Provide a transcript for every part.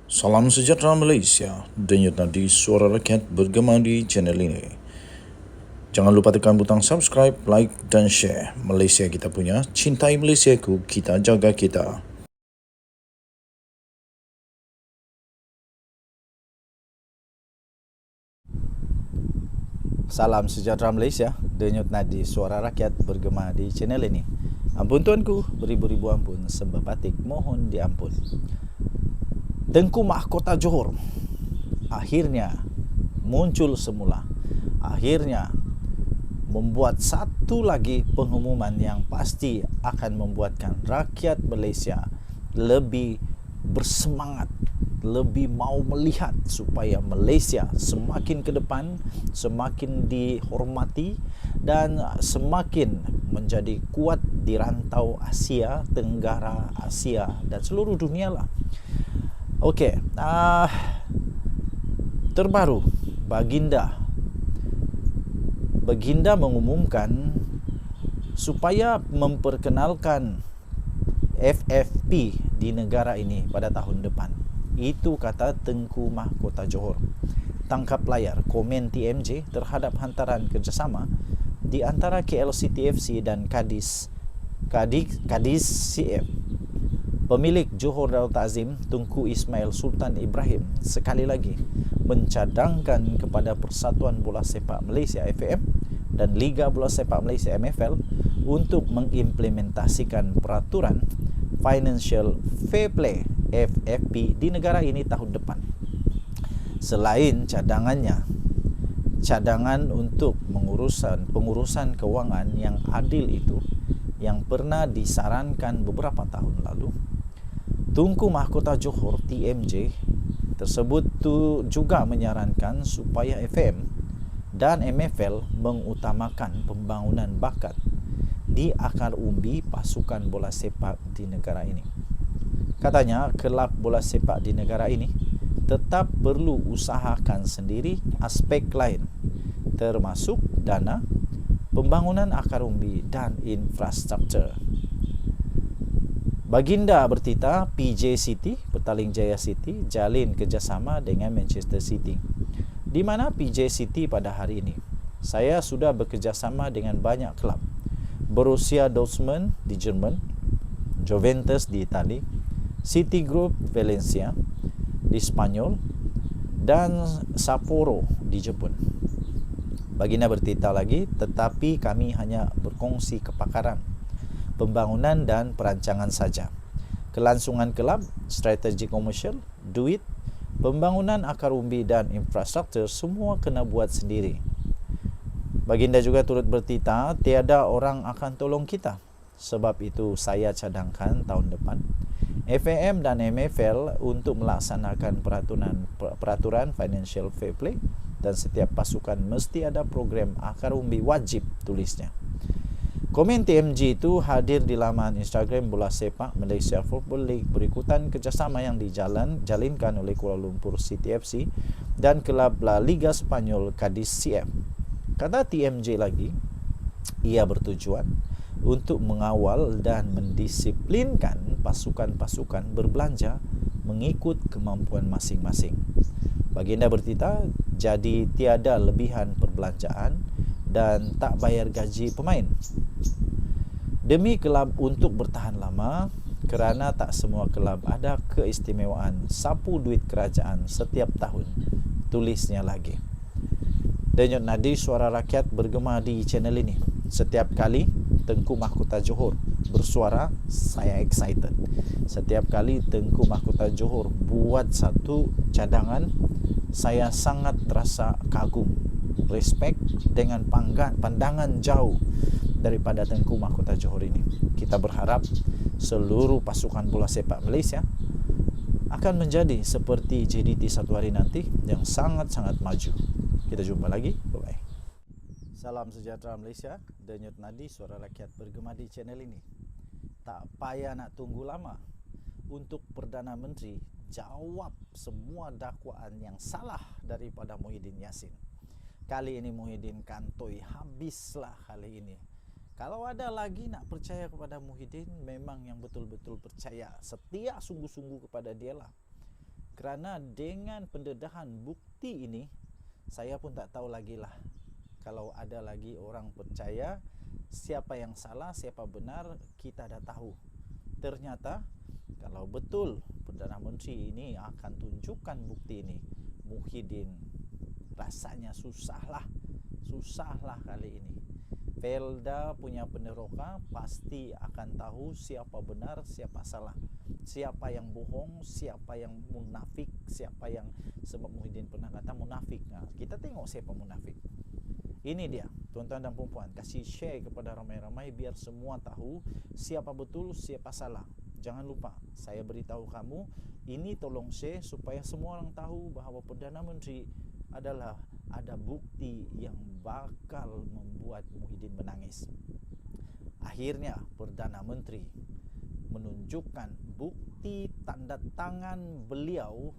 Salam sejahtera Malaysia, denyut nadi suara rakyat bergema di channel ini. Jangan lupa tekan butang subscribe, like dan share. Malaysia kita punya, cintai Malaysiaku, kita jaga kita. Salam sejahtera Malaysia, denyut nadi suara rakyat bergema di channel ini. Ampun tuanku, beribu-ribu ampun, sembah batik mohon diampun. Tengku Mahkota Johor akhirnya muncul semula. Akhirnya membuat satu lagi pengumuman yang pasti akan membuatkan rakyat Malaysia lebih bersemangat, lebih mau melihat supaya Malaysia semakin ke depan, semakin dihormati dan semakin menjadi kuat di rantau Asia Tenggara, Asia dan seluruh dunia lah. Okey, terbaru Baginda mengumumkan supaya memperkenalkan FFP di negara ini pada tahun depan. Itu kata Tengku Mahkota Johor. Tangkap layar komen TMJ terhadap hantaran kerjasama di antara KLCTFC dan Kadis CF. Pemilik Johor Darul Ta'zim Tunku Ismail Sultan Ibrahim sekali lagi mencadangkan kepada Persatuan Bola Sepak Malaysia FAM dan Liga Bola Sepak Malaysia MFL untuk mengimplementasikan peraturan Financial Fair Play FFP di negara ini tahun depan. Selain cadangan untuk pengurusan kewangan yang adil itu yang pernah disarankan beberapa tahun lalu, Tunku Mahkota Johor TMJ tersebut juga menyarankan supaya FM dan MFL mengutamakan pembangunan bakat di akar umbi pasukan bola sepak di negara ini. Katanya, kelab bola sepak di negara ini tetap perlu usahakan sendiri aspek lain, termasuk dana, pembangunan akar umbi dan infrastruktur. Baginda bertita PJ City, Petaling Jaya City, jalin kerjasama dengan Manchester City. Di mana PJ City pada hari ini, saya sudah bekerjasama dengan banyak kelab. Borussia Dortmund di Jerman, Juventus di Itali, City Group Valencia di Spanyol, dan Sapporo di Jepun. Baginda bertita lagi, tetapi kami hanya berkongsi kepakaran, pembangunan dan perancangan saja. Kelangsungan kelab, strategi komersial, duit, pembangunan akar umbi dan infrastruktur semua kena buat sendiri. Baginda juga turut bertita, tiada orang akan tolong kita. Sebab itu saya cadangkan tahun depan FAM dan MFL untuk melaksanakan peraturan Financial Fair Play dan setiap pasukan mesti ada program akar umbi wajib, tulisnya. Komen TMJ itu hadir di laman Instagram Bola Sepak Malaysia Football League berikutan kerjasama yang dijalinkan oleh Kuala Lumpur City FC dan kelab La Liga Spanyol Cadiz CF. Kata TMJ lagi, ia bertujuan untuk mengawal dan mendisiplinkan pasukan-pasukan berbelanja mengikut kemampuan masing-masing. Baginda bertita, jadi tiada lebihan perbelanjaan dan tak bayar gaji pemain. Demi kelab untuk bertahan lama, kerana tak semua kelab ada keistimewaan sapu duit kerajaan setiap tahun, tulisnya lagi. Denyut nadi suara rakyat bergema di channel ini. Setiap kali Tengku Mahkota Johor bersuara, saya excited. Setiap kali Tengku Mahkota Johor buat satu cadangan, saya sangat terasa kagum, respect dengan pandangan jauh daripada Tengku Mahkota Johor ini. Kita berharap seluruh pasukan bola sepak Malaysia akan menjadi seperti JDT satu hari nanti yang sangat-sangat maju. Kita jumpa lagi. Bye-bye. Salam sejahtera Malaysia, denyut nadi suara rakyat bergema di channel ini. Tak payah nak tunggu lama untuk Perdana Menteri jawab semua dakwaan yang salah daripada Muhyiddin Yassin. Kali ini Muhyiddin kantoi habislah kali ini. Kalau ada lagi nak percaya kepada Muhyiddin, memang yang betul-betul percaya, setia sungguh-sungguh kepada dia lah. Kerana dengan pendedahan bukti ini, saya pun tak tahu lagi lah kalau ada lagi orang percaya siapa yang salah, siapa benar, kita dah tahu. Ternyata kalau betul Perdana Menteri ini akan tunjukkan bukti ini, Muhyiddin rasanya susahlah kali ini. Felda punya peneroka pasti akan tahu siapa benar, siapa salah, siapa yang bohong, siapa yang munafik, siapa yang, sebab Muhyiddin pernah kata munafik. Nah, kita tengok siapa munafik. Ini dia, tuan-tuan dan puan-puan, kasih share kepada ramai-ramai biar semua tahu siapa betul, siapa salah. Jangan lupa, saya beritahu kamu, ini tolong share supaya semua orang tahu bahawa Perdana Menteri adalah ada bukti yang bakal membuat Muhyiddin menangis. Akhirnya Perdana Menteri menunjukkan bukti tanda tangan beliau,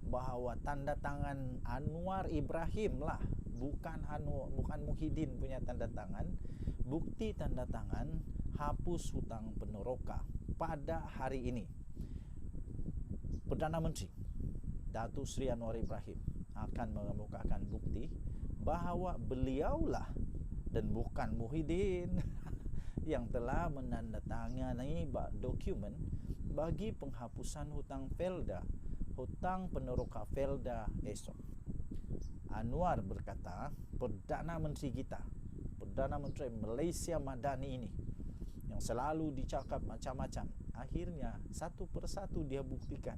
bahawa tanda tangan Anwar Ibrahim lah, bukan Muhyiddin punya tanda tangan. Bukti tanda tangan hapus hutang peneroka pada hari ini. Perdana Menteri Datuk Seri Anwar Ibrahim akan mengemukakan bukti bahawa beliaulah dan bukan Muhyiddin yang telah menandatangani dokumen bagi penghapusan hutang Felda, hutang peneroka Felda esok. Anwar berkata, Perdana Menteri kita, Perdana Menteri Malaysia Madani ini yang selalu dicakap macam-macam, akhirnya satu persatu dia buktikan.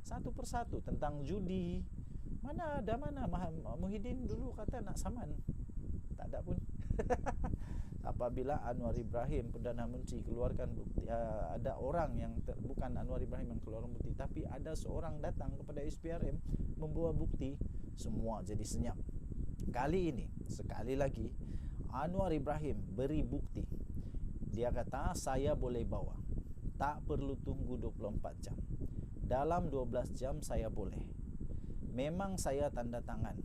Satu persatu tentang judi. Mana Muhyiddin dulu kata nak saman, tak ada pun. Apabila Anwar Ibrahim Perdana Menteri keluarkan bukti, ada orang yang bukan Anwar Ibrahim yang keluarkan bukti, tapi ada seorang datang kepada SPRM membawa bukti, semua jadi senyap. Kali ini sekali lagi Anwar Ibrahim beri bukti. Dia kata saya boleh bawa, tak perlu tunggu 24 jam, dalam 12 jam saya boleh. Memang saya tanda tangan,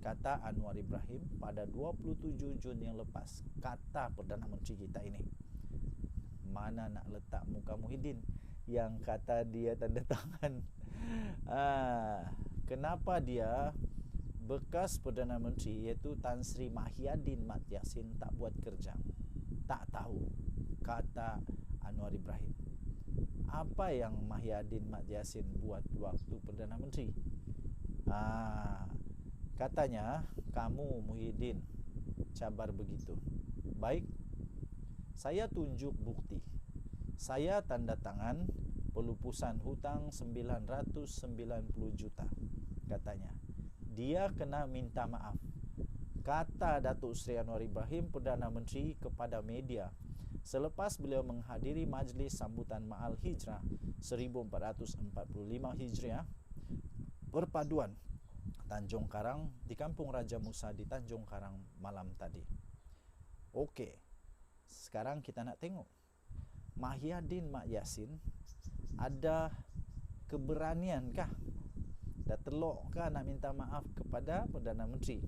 kata Anwar Ibrahim pada 27 Jun yang lepas, kata Perdana Menteri kita ini. Mana nak letak muka Muhyiddin yang kata dia tanda tangan? Kenapa dia, bekas Perdana Menteri iaitu Tan Sri Mahyadin Mat Yassin tak buat kerja? Tak tahu, kata Anwar Ibrahim. Apa yang Mahyadin Mat Yassin buat waktu Perdana Menteri? Katanya kamu Muhyiddin cabar begitu. Baik, saya tunjuk bukti. Saya tanda tangan pelupusan hutang 990 juta, katanya. Dia kena minta maaf, kata Datuk Seri Anwar Ibrahim Perdana Menteri kepada media selepas beliau menghadiri majlis sambutan Ma'al Hijrah 1445 Hijriah perpaduan Tanjung Karang di Kampung Raja Musa di Tanjung Karang malam tadi. Okey, sekarang kita nak tengok Mahyadin Mat Yassin ada keberaniankah, dah telokkah nak minta maaf kepada Perdana Menteri?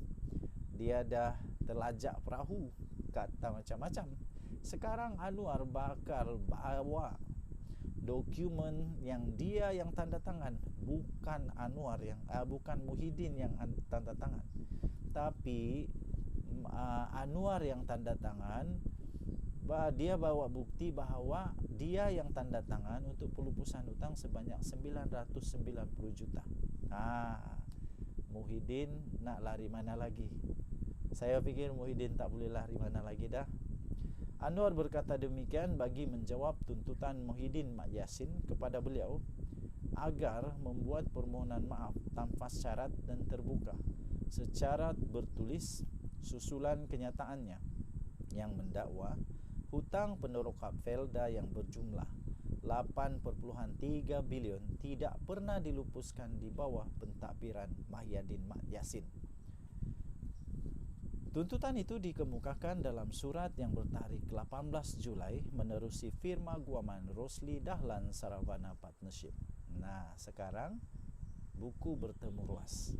Dia dah terlajak perahu, kata macam-macam. Sekarang Anwar bakal bawa dokumen yang dia yang tanda tangan, bukan Anwar yang bukan Muhyiddin yang tanda tangan, tapi Anwar yang tanda tangan. Dia bawa bukti bahawa dia yang tanda tangan untuk pelupusan hutang sebanyak 990 juta. Muhyiddin nak lari mana lagi? Saya fikir Muhyiddin tak boleh lari mana lagi dah. Anwar berkata demikian bagi menjawab tuntutan Muhyiddin Mat Yassin kepada beliau agar membuat permohonan maaf tanpa syarat dan terbuka secara bertulis susulan kenyataannya yang mendakwa hutang peneroka Felda yang berjumlah 8.3 bilion tidak pernah dilupuskan di bawah pentadbiran Mahyadin Mat Yassin. Tuntutan itu dikemukakan dalam surat yang bertarikh 18 Julai menerusi firma guaman Rosli Dahlan Saravana Partnership. Nah, sekarang buku bertemu ruas.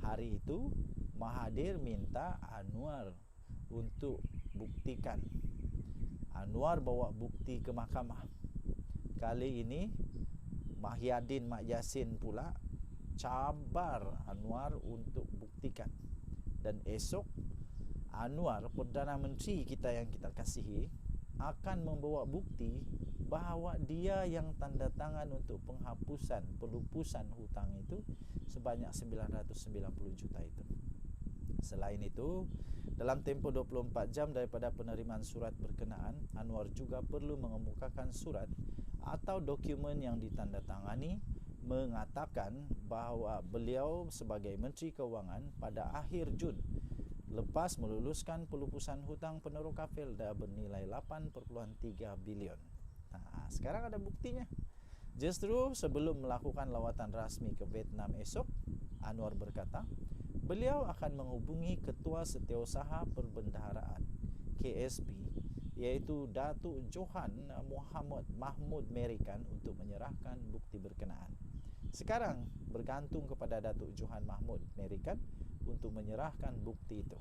Hari itu Mahathir minta Anwar untuk buktikan. Anwar bawa bukti ke mahkamah. Kali ini Mahyadin Mak Yassin pula cabar Anwar untuk buktikan. Dan esok Anwar, Perdana Menteri kita yang kita kasihi, akan membawa bukti bahawa dia yang tanda tangan untuk pelupusan hutang itu sebanyak 990 juta itu. Selain itu, dalam tempoh 24 jam daripada penerimaan surat berkenaan, Anwar juga perlu mengemukakan surat atau dokumen yang ditandatangani mengatakan bahawa beliau sebagai Menteri Kewangan pada akhir Jun lepas meluluskan pelupusan hutang peneroka Felda bernilai 8.3 bilion. Sekarang ada buktinya. Justru sebelum melakukan lawatan rasmi ke Vietnam esok, Anwar berkata, beliau akan menghubungi Ketua Setiausaha Perbendaharaan KSP, iaitu Datuk Johan Muhammad Mahmud Merikan untuk menyerahkan bukti berkenaan. Sekarang bergantung kepada Datuk Johan Mahmud Merikan untuk menyerahkan bukti itu.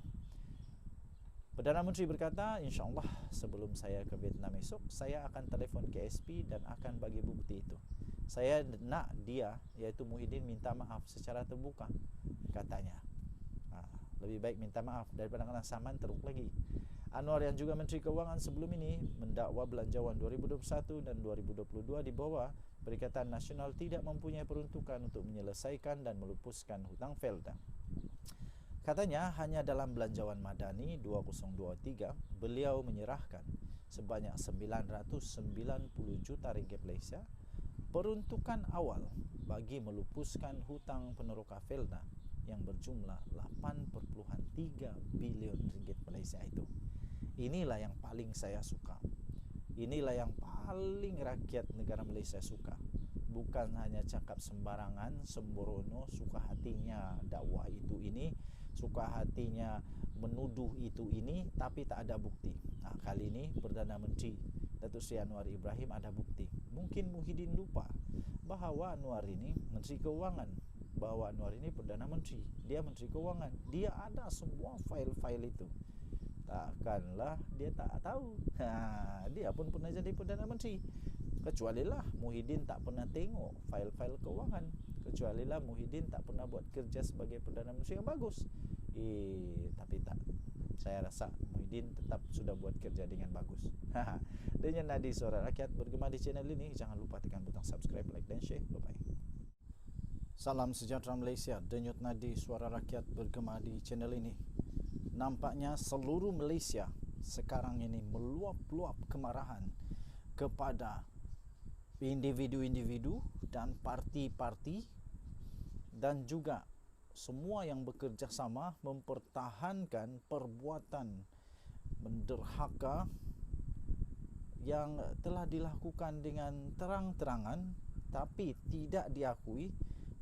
Perdana Menteri berkata, insyaAllah sebelum saya ke Vietnam esok, saya akan telefon KSP dan akan bagi bukti itu. Saya nak dia, iaitu Muhyiddin, minta maaf secara terbuka, katanya. Lebih baik minta maaf daripada kena saman teruk lagi. Anwar yang juga Menteri Kewangan sebelum ini mendakwa belanjawan 2021 dan 2022 di bawah Perikatan Nasional tidak mempunyai peruntukan untuk menyelesaikan dan melupuskan hutang Felda. Katanya hanya dalam belanjawan Madani 2023 beliau menyerahkan sebanyak 990 juta ringgit Malaysia peruntukan awal bagi melupuskan hutang peneroka Felda yang berjumlah 8.3 bilion ringgit Malaysia itu. Inilah yang paling saya suka. Inilah yang paling rakyat negara Malaysia suka. Bukan hanya cakap sembarangan, sembrono, suka hatinya dakwah itu ini, suka hatinya menuduh itu ini, tapi tak ada bukti. Kali ini Perdana Menteri Datuk Seri Anwar Ibrahim ada bukti. Mungkin Muhyiddin lupa bahawa Anwar ini Menteri Kewangan, bahawa Anwar ini Perdana Menteri, dia Menteri Kewangan, dia ada semua fail-fail itu. Takkanlah dia tak tahu. Dia pun pernah jadi Perdana Menteri. Kecualilah Muhyiddin tak pernah tengok fail-fail kewangan. Kecualilah Muhyiddin tak pernah buat kerja sebagai Perdana Menteri yang bagus. Tapi tak. Saya rasa Muhyiddin tetap sudah buat kerja dengan bagus. Dengan Nadi Suara Rakyat bergema di channel ini, jangan lupa tekan butang subscribe, like dan share. Bye-bye. Salam sejahtera Malaysia. Denyut Nadi Suara Rakyat bergema di channel ini. Nampaknya seluruh Malaysia sekarang ini meluap-luap kemarahan kepada individu-individu dan parti-parti dan juga semua yang bekerja sama mempertahankan perbuatan menderhaka yang telah dilakukan dengan terang-terangan tapi tidak diakui,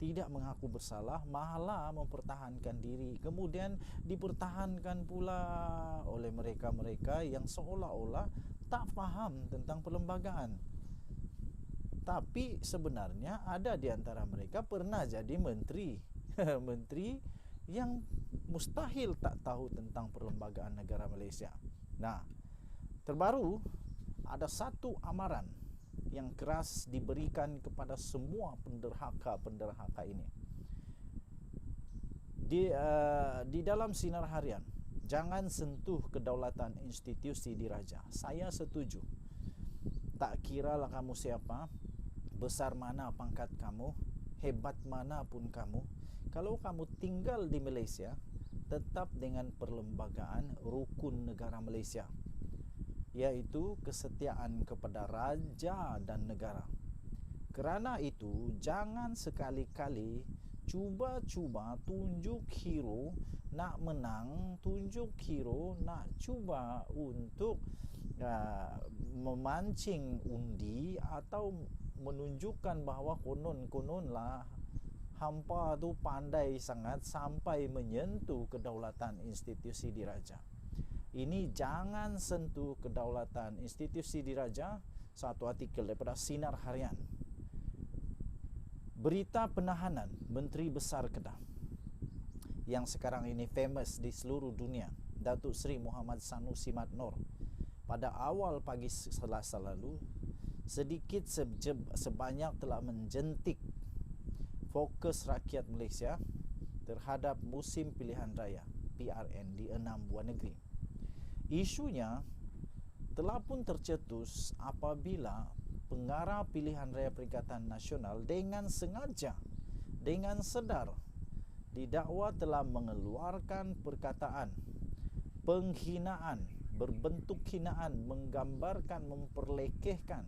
tidak mengaku bersalah, malah mempertahankan diri. Kemudian dipertahankan pula oleh mereka-mereka yang seolah-olah tak faham tentang perlembagaan. Tapi sebenarnya ada di antara mereka pernah jadi menteri. Menteri yang mustahil tak tahu tentang perlembagaan negara Malaysia. Nah, terbaru ada satu amaran yang keras diberikan kepada semua penderhaka-penderhaka ini. Di dalam sinar harian, jangan sentuh kedaulatan institusi diraja. Saya setuju. Tak kiralah kamu siapa, besar mana pangkat kamu, hebat mana pun kamu, kalau kamu tinggal di Malaysia, tetap dengan perlembagaan rukun negara Malaysia, iaitu kesetiaan kepada raja dan negara. Kerana itu, jangan sekali-kali cuba-cuba tunjuk hero nak menang, tunjuk hero nak cuba untuk memancing undi atau menunjukkan bahawa konon-kononlah hampa tu pandai sangat sampai menyentuh kedaulatan institusi diraja. Ini jangan sentuh kedaulatan institusi diraja. Satu artikel daripada Sinar Harian. Berita penahanan Menteri Besar Kedah yang sekarang ini famous di seluruh dunia, Datuk Seri Muhammad Sanusi Mat Nor, pada awal pagi Selasa lalu sedikit sebanyak telah menjentik fokus rakyat Malaysia terhadap musim pilihan raya PRN di 6 buah negeri. Isunya telah pun tercetus apabila pengarah pilihan raya Perikatan Nasional dengan sengaja, dengan sedar didakwa telah mengeluarkan perkataan penghinaan, berbentuk hinaan, menggambarkan, memperlekehkan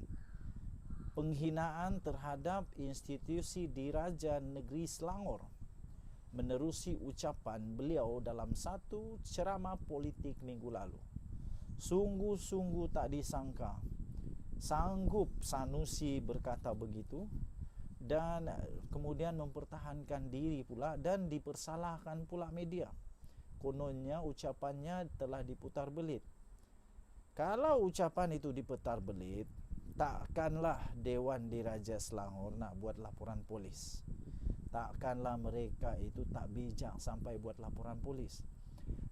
penghinaan terhadap institusi Diraja Negeri Selangor menerusi ucapan beliau dalam satu ceramah politik minggu lalu. Sungguh-sungguh tak disangka sanggup Sanusi berkata begitu dan kemudian mempertahankan diri pula dan dipersalahkan pula media. Kononnya ucapannya telah diputar belit. Kalau ucapan itu diputar belit, takkanlah Dewan Diraja Selangor nak buat laporan polis. Takkanlah mereka itu tak bijak sampai buat laporan polis.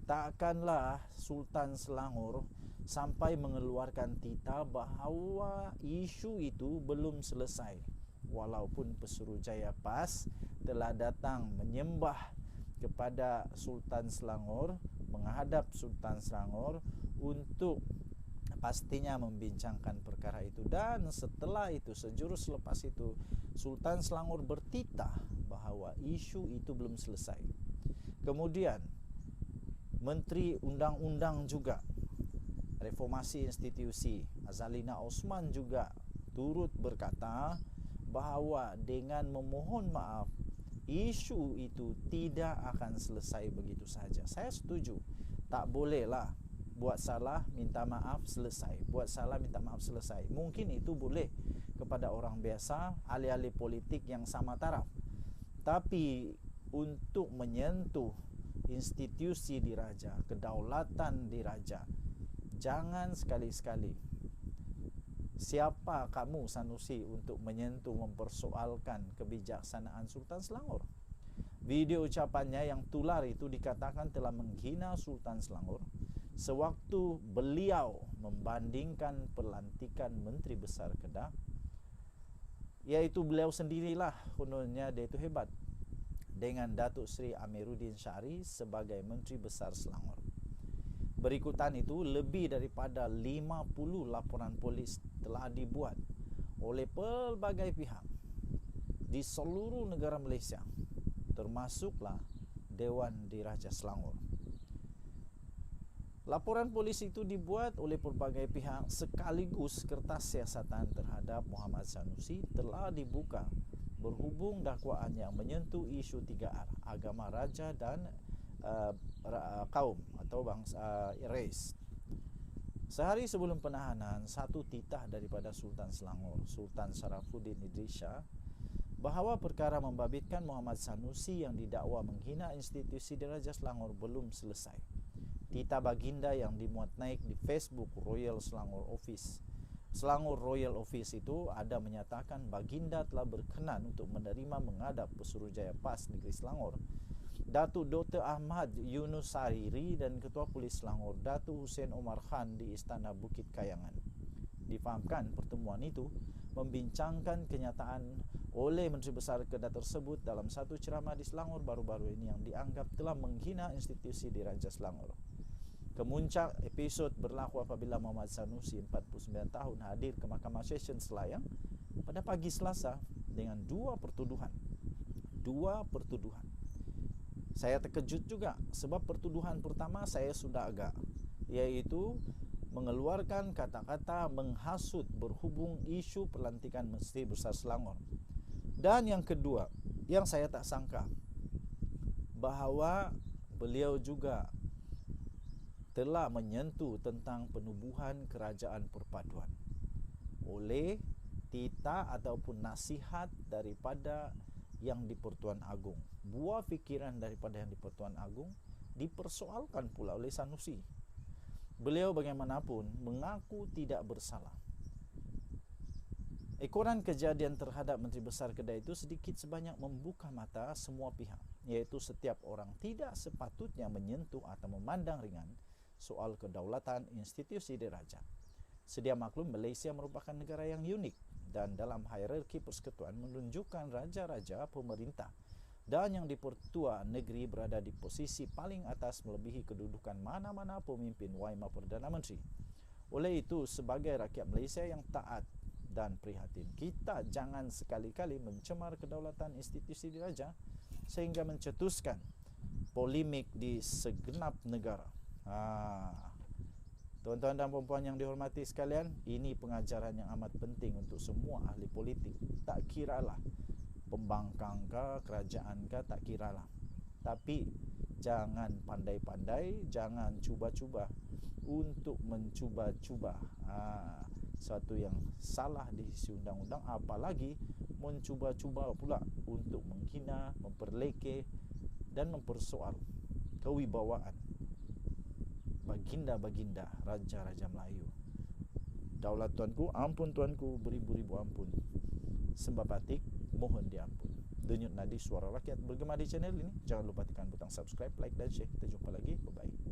Takkanlah Sultan Selangor sampai mengeluarkan tita bahawa isu itu belum selesai, walaupun Pesuruhjaya PAS telah datang menyembah kepada Sultan Selangor, menghadap Sultan Selangor untuk pastinya membincangkan perkara itu. Dan setelah itu, sejurus selepas itu, Sultan Selangor bertitah bahawa isu itu belum selesai. Kemudian Menteri Undang-Undang juga, Reformasi Institusi, Azalina Osman juga turut berkata bahawa dengan memohon maaf, isu itu tidak akan selesai begitu saja. Saya setuju. Tak bolehlah buat salah, minta maaf, selesai. Buat salah, minta maaf, selesai. Mungkin itu boleh kepada orang biasa, ahli-ahli politik yang sama taraf. Tapi untuk menyentuh institusi diraja, kedaulatan diraja, jangan sekali-sekali. Siapa kamu Sanusi untuk menyentuh, mempersoalkan kebijaksanaan Sultan Selangor? Video ucapannya yang tular itu dikatakan telah menghina Sultan Selangor sewaktu beliau membandingkan pelantikan Menteri Besar Kedah, iaitu beliau sendirilah kononnya dia itu hebat, dengan Datuk Seri Amiruddin Syari sebagai Menteri Besar Selangor. Berikutan itu, lebih daripada 50 laporan polis telah dibuat oleh pelbagai pihak di seluruh negara Malaysia, termasuklah Dewan Diraja Selangor. Laporan polis itu dibuat oleh pelbagai pihak sekaligus kertas siasatan terhadap Muhammad Sanusi telah dibuka berhubung dakwaan yang menyentuh isu 3R, agama, raja dan kaum atau bangsa, race. Sehari sebelum penahanan, satu titah daripada Sultan Selangor, Sultan Sarafuddin Idris Shah, bahawa perkara membabitkan Muhammad Sanusi yang didakwa menghina institusi Diraja Selangor belum selesai. Titah baginda yang dimuat naik di Facebook Royal Selangor Office, Selangor Royal Office itu ada menyatakan baginda telah berkenan untuk menerima menghadap Pesuruhjaya PAS Negeri Selangor, Datuk Dr. Ahmad Yunus Sariri dan Ketua Polis Selangor, Datuk Hussein Omar Khan di Istana Bukit Kayangan. Difahamkan pertemuan itu membincangkan kenyataan oleh Menteri Besar Kedah tersebut dalam satu ceramah di Selangor baru-baru ini yang dianggap telah menghina institusi Diraja Selangor. Kemuncak episod berlaku apabila Muhammad Sanusi 49 tahun hadir ke Mahkamah Session Selayang pada pagi Selasa dengan dua pertuduhan. Saya terkejut juga sebab pertuduhan pertama saya sudah agak, iaitu mengeluarkan kata-kata menghasut berhubung isu pelantikan Menteri Besar Selangor. Dan yang kedua, yang saya tak sangka, bahawa beliau juga telah menyentuh tentang penubuhan kerajaan perpaduan oleh titah ataupun nasihat daripada yang di-Pertuan Agong. Buah fikiran daripada yang di-Pertuan Agong dipersoalkan pula oleh Sanusi. Beliau bagaimanapun mengaku tidak bersalah. Ekoran kejadian terhadap Menteri Besar Kedah itu sedikit sebanyak membuka mata semua pihak, iaitu setiap orang tidak sepatutnya menyentuh atau memandang ringan soal kedaulatan institusi diraja. Sedia maklum, Malaysia merupakan negara yang unik dan dalam hierarki persekutuan menunjukkan raja-raja pemerintah dan yang dipertua negeri berada di posisi paling atas melebihi kedudukan mana-mana pemimpin Waima Perdana Menteri. Oleh itu, sebagai rakyat Malaysia yang taat dan prihatin, kita jangan sekali-kali mencemar kedaulatan institusi diraja sehingga mencetuskan polemik di segenap negara. Tuan-tuan dan puan-puan yang dihormati sekalian, ini pengajaran yang amat penting untuk semua ahli politik. Tak kiralah pembangkang ke, kerajaan ke, tak kiralah. Tapi jangan pandai-pandai, jangan cuba-cuba untuk mencuba-cuba sesuatu yang salah di isi undang-undang, apalagi mencuba-cuba pula untuk menghina, memperlekeh dan mempersoal kewibawaan baginda-baginda raja-raja Melayu. Daulat tuanku, ampun tuanku, beribu-ribu ampun. Sembah batik, mohon diampun. Denyut nadi suara rakyat bergema di channel ini. Jangan lupa tekan butang subscribe, like dan share. Kita jumpa lagi. Bye-bye.